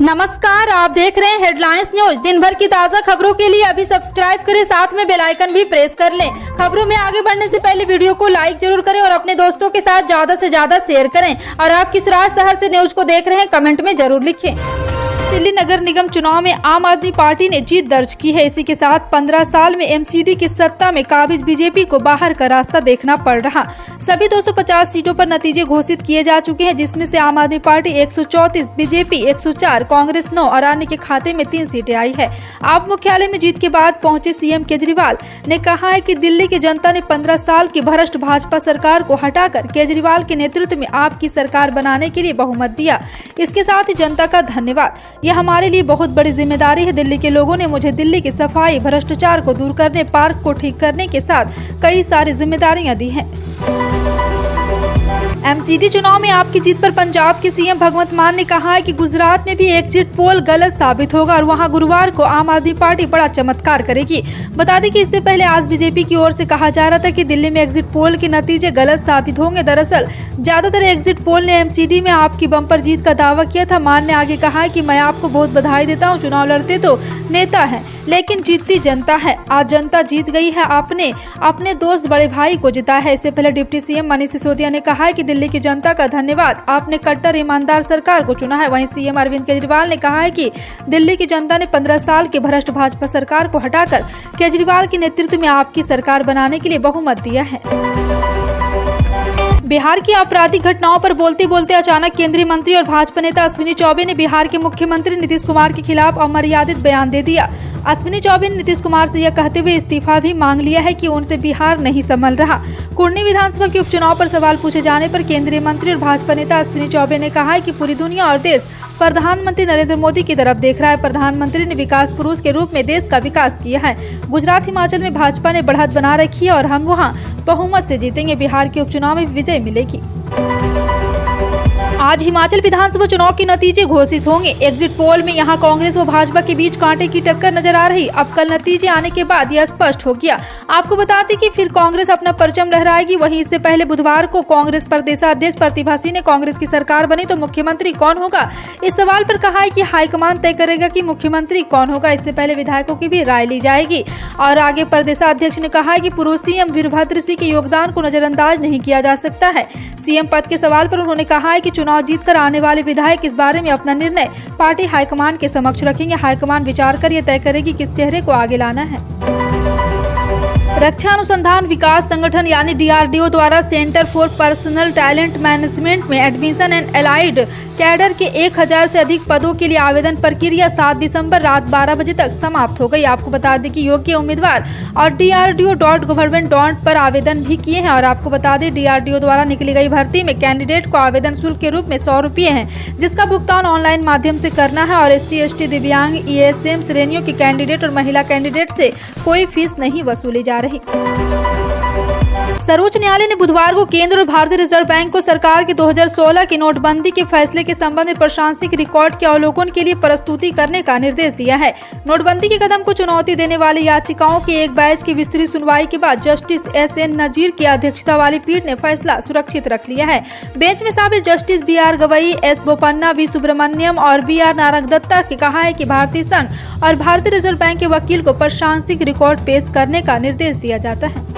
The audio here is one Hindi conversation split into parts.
नमस्कार, आप देख रहे हैं हेडलाइंस न्यूज। दिन भर की ताज़ा खबरों के लिए अभी सब्सक्राइब करें, साथ में बेल आइकन भी प्रेस कर लें। खबरों में आगे बढ़ने से पहले वीडियो को लाइक जरूर करें और अपने दोस्तों के साथ ज्यादा से ज्यादा शेयर करें। और आप किस राज्य शहर से न्यूज को देख रहे हैं, कमेंट में जरूर लिखें। दिल्ली नगर निगम चुनाव में आम आदमी पार्टी ने जीत दर्ज की है। इसी के साथ 15 साल में एमसीडी की सत्ता में काबिज बीजेपी को बाहर का रास्ता देखना पड़ रहा। सभी 250 सीटों पर नतीजे घोषित किए जा चुके हैं, जिसमें से आम आदमी पार्टी 134, बीजेपी 104, कांग्रेस 9 और अन्य के खाते में 3 सीटें आई है। आप मुख्यालय में जीत के बाद पहुंचे सीएम केजरीवाल ने कहा है कि दिल्ली की जनता ने 15 साल की भ्रष्ट भाजपा सरकार को हटाकर केजरीवाल के नेतृत्व में आपकी सरकार बनाने के लिए बहुमत दिया। इसके साथ ही जनता का धन्यवाद। यह हमारे लिए बहुत बड़ी जिम्मेदारी है। दिल्ली के लोगों ने मुझे दिल्ली की सफाई, भ्रष्टाचार को दूर करने, पार्क को ठीक करने के साथ कई सारी जिम्मेदारियां दी हैं। एमसीडी चुनाव में आपकी जीत पर पंजाब के सीएम भगवंत मान ने कहा है कि गुजरात में भी एग्जिट पोल गलत साबित होगा और वहां गुरुवार को आम आदमी पार्टी बड़ा चमत्कार करेगी। बता दें कि इससे पहले आज बीजेपी की ओर से कहा जा रहा था कि दिल्ली में एग्जिट पोल के नतीजे गलत साबित होंगे। दरअसल ज्यादातर एग्जिट पोल ने एमसीडी में आपकी बम्पर जीत का दावा किया था। मान ने आगे कहा है कि मैं आपको बहुत बधाई देता हूँ। चुनाव लड़ते तो नेता है, लेकिन जीतती जनता है। आज जनता जीत गई है। आपने अपने दोस्त बड़े भाई को जिताया है। इससे पहले डिप्टी सीएम मनीष सिसोदिया ने कहा है कि दिल्ली की जनता का धन्यवाद, आपने कट्टर ईमानदार सरकार को चुना है। वहीं सीएम अरविंद केजरीवाल ने कहा है कि दिल्ली की जनता ने 15 साल की भ्रष्ट भाजपा सरकार को हटाकर केजरीवाल के नेतृत्व में आपकी सरकार बनाने के लिए बहुमत दिया है। बिहार की आपराधिक घटनाओं पर बोलते बोलते अचानक केंद्रीय मंत्री और भाजपा नेता अश्विनी चौबे ने बिहार के मुख्यमंत्री नीतीश कुमार के खिलाफ अमर्यादित बयान दे दिया। अश्विनी चौबे ने नीतीश कुमार से यह कहते हुए इस्तीफा भी मांग लिया है कि उनसे बिहार नहीं संभल रहा। कुर्नी विधानसभा के उपचुनाव पर सवाल पूछे जाने पर केंद्रीय मंत्री और भाजपा नेता अश्विनी चौबे ने कहा है कि पूरी दुनिया और देश प्रधानमंत्री नरेंद्र मोदी की तरफ देख रहा है। प्रधानमंत्री ने विकास पुरुष के रूप में देश का विकास किया है। गुजरात, हिमाचल में भाजपा ने बढ़त बना रखी है और हम वहां बहुमत से जीतेंगे। बिहार के उपचुनाव में विजय मिलेगी। आज हिमाचल विधानसभा चुनाव के नतीजे घोषित होंगे। एग्जिट पोल में यहां कांग्रेस व भाजपा के बीच कांटे की टक्कर नजर आ रही। अब कल नतीजे आने के बाद यह स्पष्ट हो गया। आपको बता दें कि फिर कांग्रेस अपना परचम लहराएगी। वहीं इससे पहले बुधवार को कांग्रेस प्रदेशाध्यक्ष प्रतिभा सिंह ने कांग्रेस की सरकार बनी तो मुख्यमंत्री कौन होगा, इस सवाल पर कहा है कि हाईकमान तय करेगा कि मुख्यमंत्री कौन होगा। इससे पहले विधायकों की भी राय ली जाएगी। और आगे प्रदेशाध्यक्ष ने कहा है कि पूर्व सीएम वीरभद्र सिंह के योगदान को नजरअंदाज नहीं किया जा सकता है। सीएम पद के सवाल पर उन्होंने कहा है कि चुनाव जीतकर आने वाले विधायक इस बारे में अपना निर्णय पार्टी हाईकमान के समक्ष रखेंगे। हाईकमान विचार कर यह तय करेगी किस चेहरे को आगे लाना है। रक्षा अनुसंधान विकास संगठन यानी डीआरडीओ द्वारा centre for personal talent management में एडमिशन एंड एलाइड कैडर के 1000 से अधिक पदों के लिए आवेदन प्रक्रिया 7 दिसंबर रात 12 बजे तक समाप्त हो गई। आपको बता दें कि योग्य उम्मीदवार और DRDO.gov पर आवेदन भी किए हैं। और आपको बता दें डीआरडीओ द्वारा निकली गई भर्ती में कैंडिडेट को आवेदन शुल्क के रूप में 100 रुपये है, जिसका भुगतान ऑनलाइन माध्यम से करना है। और SC ST दिव्यांग ESM श्रेणियों के कैंडिडेट और महिला कैंडिडेट से कोई फीस नहीं वसूली जा रही। सर्वोच्च न्यायालय ने बुधवार को केंद्र और भारतीय रिजर्व बैंक को सरकार के 2016 की नोटबंदी के फैसले के संबंध में प्रशासनिक रिकॉर्ड के अवलोकन के लिए प्रस्तुति करने का निर्देश दिया है। नोटबंदी के कदम को चुनौती देने वाली याचिकाओं के एक बैच की विस्तृत सुनवाई के बाद जस्टिस SN नजीर की अध्यक्षता वाली पीठ ने फैसला सुरक्षित रख लिया है। बेंच में शामिल justice BR Gavai, S Bopanna, V Subramaniam और BR नारंगदत्ता ने कहा है कि भारतीय संघ और भारतीय रिजर्व बैंक के वकील को प्रशासनिक रिकॉर्ड पेश करने का निर्देश दिया जाता है।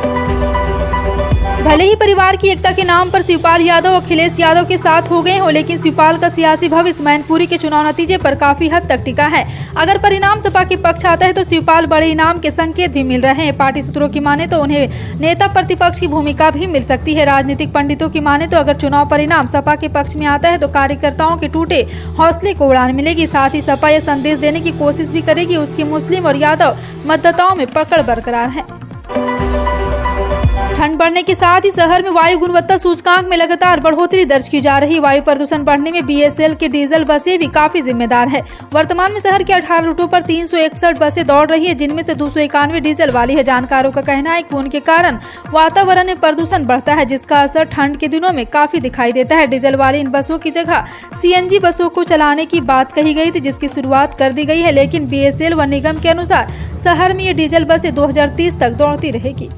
भले ही परिवार की एकता के नाम पर शिवपाल यादव और अखिलेश यादव के साथ हो गए हों, लेकिन शिवपाल का सियासी भविष्य मैनपुरी के चुनाव नतीजे पर काफी हद तक टिका है। अगर परिणाम सपा के पक्ष आता है तो शिवपाल बड़े इनाम के संकेत भी मिल रहे हैं। पार्टी सूत्रों की माने तो उन्हें नेता प्रतिपक्ष की भूमिका भी मिल सकती है। राजनीतिक पंडितों की माने तो अगर चुनाव परिणाम सपा के पक्ष में आता है तो कार्यकर्ताओं के टूटे हौसले को उड़ान मिलेगी। साथ ही सपा यह संदेश देने की कोशिश भी करेगी उसकी मुस्लिम और यादव मतदाताओं में पकड़ बरकरार है। ठंड बढ़ने के साथ ही शहर में वायु गुणवत्ता सूचकांक में लगातार बढ़ोतरी दर्ज की जा रही। वायु प्रदूषण बढ़ने में BSL के डीजल बसें भी काफी जिम्मेदार है। वर्तमान में शहर के 18 रूटों पर 361 बसें दौड़ रही है, जिनमें से 291 डीजल वाली है। जानकारों का कहना है कि उनके कारण वातावरण में प्रदूषण बढ़ता है, जिसका असर ठंड के दिनों में काफी दिखाई देता है। डीजल वाली इन बसों की जगह CNG बसों को चलाने की बात कही गई थी, जिसकी शुरुआत कर दी गई है, लेकिन BSL व निगम के अनुसार शहर में ये डीजल बसें 2030 तक दौड़ती रहेगी।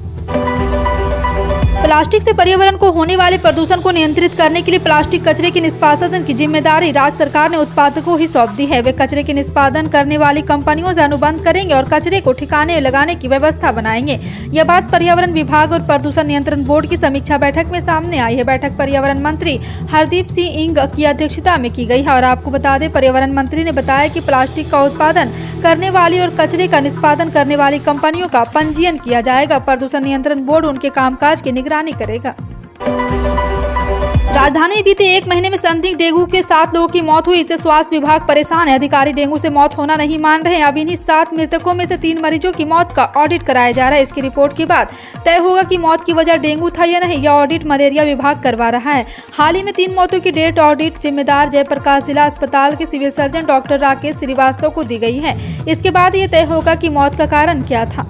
प्लास्टिक से पर्यावरण को होने वाले प्रदूषण को नियंत्रित करने के लिए प्लास्टिक कचरे के निष्पादन की जिम्मेदारी राज्य सरकार ने उत्पादकों को ही सौंप दी है। वे कचरे के निष्पादन करने वाली कंपनियों से अनुबंध करेंगे और कचरे को ठिकाने लगाने की व्यवस्था बनाएंगे। यह बात पर्यावरण विभाग और प्रदूषण नियंत्रण बोर्ड की समीक्षा बैठक में सामने आई है। बैठक पर्यावरण मंत्री हरदीप सिंह इंग की अध्यक्षता में की गई है और आपको बता दें, पर्यावरण मंत्री ने बताया कि प्लास्टिक का उत्पादन करने वाली और कचरे का निष्पादन करने वाली कंपनियों का पंजीयन किया जाएगा। प्रदूषण नियंत्रण बोर्ड उनके कामकाज की निगरानी करेगा। राजधानी में बीते एक महीने में संदिग्ध डेंगू के 7 लोगों की मौत हुई। इससे स्वास्थ्य विभाग परेशान है। अधिकारी डेंगू से मौत होना नहीं मान रहे हैं। अब इन्हीं 7 मृतकों में से 3 मरीजों की मौत का ऑडिट कराया जा रहा है। इसकी रिपोर्ट के बाद तय होगा कि मौत की वजह डेंगू था या नहीं। यह ऑडिट मलेरिया विभाग करवा रहा है। हाल ही में 3 मौतों की डेट ऑडिट जिम्मेदार जयप्रकाश जिला अस्पताल के civil surgeon doctor Rakesh Srivastava को दी गई है। इसके बाद ये तय होगा कि मौत का कारण क्या था।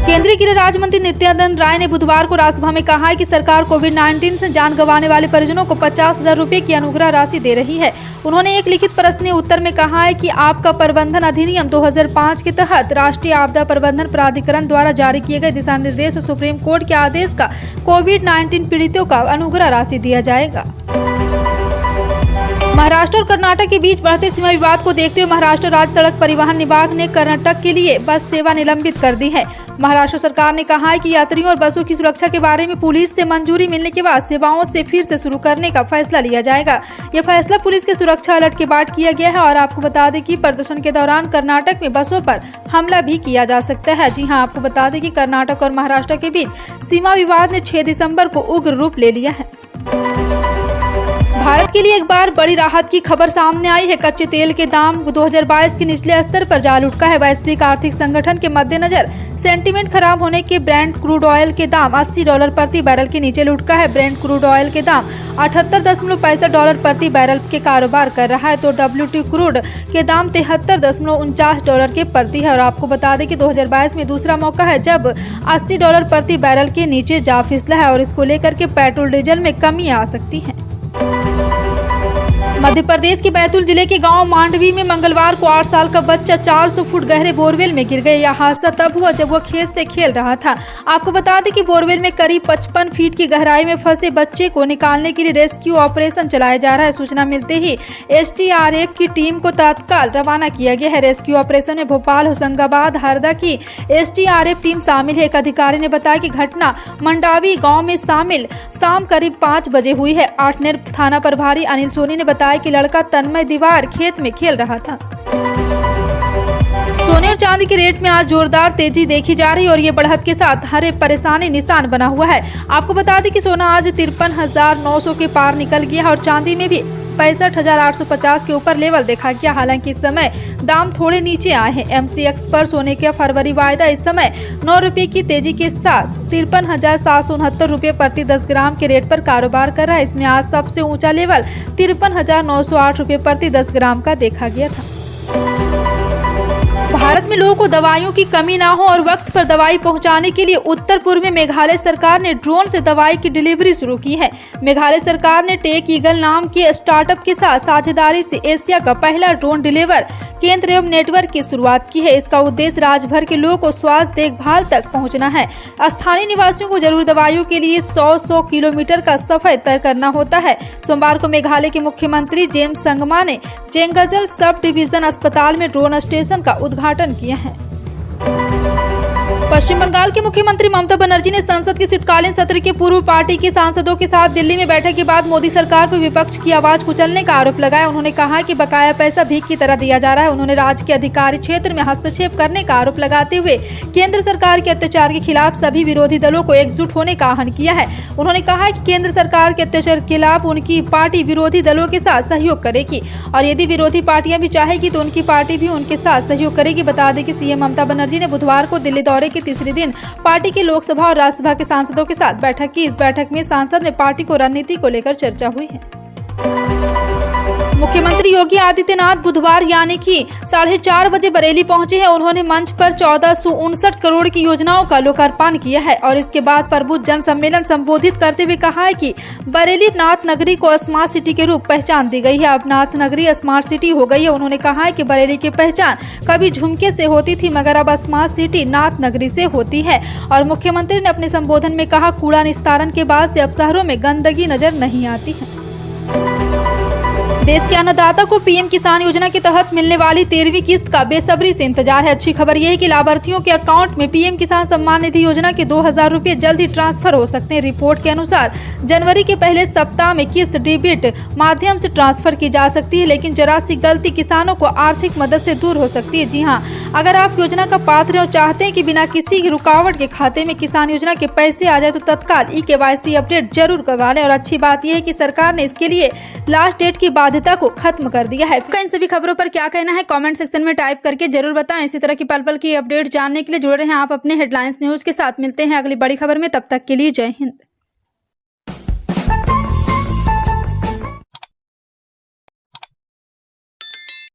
केंद्रीय गृह राज्य मंत्री नित्यानंद राय ने बुधवार को राज्यसभा में कहा है कि सरकार कोविड-19 से जान गंवाने वाले परिजनों को 50,000 रुपये की अनुग्रह राशि दे रही है। उन्होंने एक लिखित प्रश्न के उत्तर में कहा है कि आपदा प्रबंधन अधिनियम 2005 के तहत राष्ट्रीय आपदा प्रबंधन प्राधिकरण द्वारा जारी किए गए दिशा निर्देश और सुप्रीम कोर्ट के आदेश का कोविड-19 पीड़ितों का अनुग्रह राशि दिया जाएगा। महाराष्ट्र और कर्नाटक के बीच बढ़ते सीमा विवाद को देखते हुए महाराष्ट्र राज्य सड़क परिवहन विभाग ने कर्नाटक के लिए बस सेवा निलंबित कर दी है। महाराष्ट्र सरकार ने कहा है कि यात्रियों और बसों की सुरक्षा के बारे में पुलिस से मंजूरी मिलने के बाद सेवाओं से फिर से शुरू करने का फैसला लिया जाएगा। यह फैसला पुलिस के सुरक्षा अलर्ट के बाद किया गया है और आपको बता दें कि प्रदर्शन के दौरान कर्नाटक में बसों पर हमला भी किया जा सकता है। जी हां, आपको बता दें कि कर्नाटक और महाराष्ट्र के बीच सीमा विवाद ने 6 दिसंबर को उग्र रूप ले लिया है। भारत के लिए एक बार बड़ी राहत की खबर सामने आई है। कच्चे तेल के दाम 2022 के निचले स्तर पर जा लुढ़का है। वैश्विक आर्थिक संगठन के मद्देनजर सेंटीमेंट खराब होने के ब्रेंट क्रूड ऑयल के दाम $80 प्रति बैरल के नीचे लुढ़का है। ब्रेंट क्रूड ऑयल के दाम $78.65 प्रति बैरल के कारोबार कर रहा है, तो WTI क्रूड के दाम $73.49 के प्रति है। और आपको बता दें कि 2022 में दूसरा मौका है जब $80 प्रति बैरल के नीचे जा फिसला है और इसको लेकर के पेट्रोल डीजल में कमी आ सकती है। मध्य प्रदेश के बैतूल जिले के गांव मांडवी में मंगलवार को 8 साल का बच्चा 400 फुट गहरे बोरवेल में गिर गया। यह हादसा तब हुआ जब वह खेत से खेल रहा था। आपको बता दें कि बोरवेल में करीब 55 फीट की गहराई में फंसे बच्चे को निकालने के लिए रेस्क्यू ऑपरेशन चलाया जा रहा है। सूचना मिलते ही SDRF की टीम को तत्काल रवाना किया गया है। रेस्क्यू ऑपरेशन में भोपाल, होशंगाबाद, हरदा की SDRF टीम शामिल है। एक अधिकारी ने बताया कि घटना मंडावी गाँव में शाम करीब 5 बजे हुई है। आठनेर थाना प्रभारी अनिल सोनी ने बताया कि लड़का तन्मय दीवार खेत में खेल रहा था। सोने और चांदी के रेट में आज जोरदार तेजी देखी जा रही है और ये बढ़त के साथ हर एक परेशानी निशान बना हुआ है। आपको बता दें कि सोना आज 53,900 के पार निकल गया और चांदी में भी 65,850 के ऊपर लेवल देखा गया। हालांकि इस समय दाम थोड़े नीचे आए हैं। MCX पर सोने का फरवरी वायदा इस समय 9 रुपये की तेजी के साथ 53,769 रुपये प्रति 10 ग्राम के रेट पर कारोबार कर रहा है। इसमें आज सबसे ऊंचा लेवल 53,908 रुपये प्रति 10 ग्राम का देखा गया था। भारत में लोगों को दवाइयों की कमी ना हो और वक्त पर दवाई पहुंचाने के लिए उत्तर पूर्व में मेघालय सरकार ने ड्रोन से दवाई की डिलीवरी शुरू की है। मेघालय सरकार ने टेक ईगल नाम के स्टार्टअप के साथ साझेदारी से एशिया का पहला ड्रोन डिलीवर केंद्र एवं नेटवर्क की शुरुआत की है। इसका उद्देश्य राज्य भर के लोगों को स्वास्थ्य देखभाल तक पहुंचना है। स्थानीय निवासियों को जरूरी दवाइयों के लिए 100 किलोमीटर का सफर तय करना होता है। सोमवार को मेघालय के मुख्यमंत्री जेम्स संगमा ने चेंगजल सब डिवीजन अस्पताल में ड्रोन स्टेशन का उद्घाटन किया है। पश्चिम बंगाल के मुख्यमंत्री ममता बनर्जी ने संसद के शीतकालीन सत्र के पूर्व पार्टी के सांसदों के साथ दिल्ली में बैठक के बाद मोदी सरकार पर विपक्ष की आवाज कुचलने का आरोप लगाया। उन्होंने कहा कि बकाया पैसा भीख की तरह दिया जा रहा है। उन्होंने राज्य के अधिकारी क्षेत्र में हस्तक्षेप करने का आरोप लगाते हुए केंद्र सरकार के अत्याचार के खिलाफ सभी विरोधी दलों को एकजुट होने का आह्वान किया है। उन्होंने कहा कि केंद्र सरकार के अत्याचार के खिलाफ उनकी पार्टी विरोधी दलों के साथ सहयोग करेगी और यदि विरोधी पार्टियां भी चाहेगी तो उनकी पार्टी भी उनके साथ सहयोग करेगी। बता दें कि सीएम ममता बनर्जी ने बुधवार को दिल्ली दौरे के तीसरे दिन पार्टी के लोकसभा और राज्यसभा के सांसदों के साथ बैठक की। इस बैठक में संसद में पार्टी को रणनीति को लेकर चर्चा हुई है। मुख्यमंत्री योगी आदित्यनाथ बुधवार यानी कि 4:30 बजे बरेली पहुंचे हैं। उन्होंने मंच पर 1459 करोड़ की योजनाओं का लोकार्पण किया है और इसके बाद प्रबुद्ध जन सम्मेलन संबोधित करते हुए कहा है कि बरेली नाथ नगरी को स्मार्ट सिटी के रूप पहचान दी गई है। अब नाथ नगरी स्मार्ट सिटी हो गई है। उन्होंने कहा है कि बरेली की पहचान कभी झुमके से होती थी, मगर अब स्मार्ट सिटी नाथ नगरी से होती है। और मुख्यमंत्री ने अपने संबोधन में कहा, कूड़ा निस्तारण के बाद से अब शहरों में गंदगी नजर नहीं आती है। देश के अन्नदाता को पीएम किसान योजना के तहत मिलने वाली 13वीं किस्त का बेसब्री से इंतजार है। अच्छी खबर यह है कि लाभार्थियों के अकाउंट में पीएम किसान सम्मान निधि योजना के 2000 रुपये जल्द ही ट्रांसफर हो सकते हैं। रिपोर्ट के अनुसार जनवरी के पहले सप्ताह में किस्त डेबिट माध्यम से ट्रांसफर की जा सकती है, लेकिन जरा सी गलती किसानों को आर्थिक मदद से दूर हो सकती है। जी हाँ, अगर आप योजना का पात्र हैं और चाहते हैं कि बिना किसी रुकावट के खाते में किसान योजना के पैसे आ जाए तो तत्काल KYC अपडेट जरूर करवा लें। और अच्छी बात यह है कि सरकार ने इसके लिए लास्ट डेट की बाध्यता को खत्म कर दिया है। इन सभी खबरों पर क्या कहना है कमेंट सेक्शन में टाइप करके जरूर बताएं। इसी तरह की पल पल की अपडेट जानने के लिए जुड़े रहें आप अपने हेडलाइंस न्यूज के साथ। मिलते हैं अगली बड़ी खबर में, तब तक के लिए जय हिंद।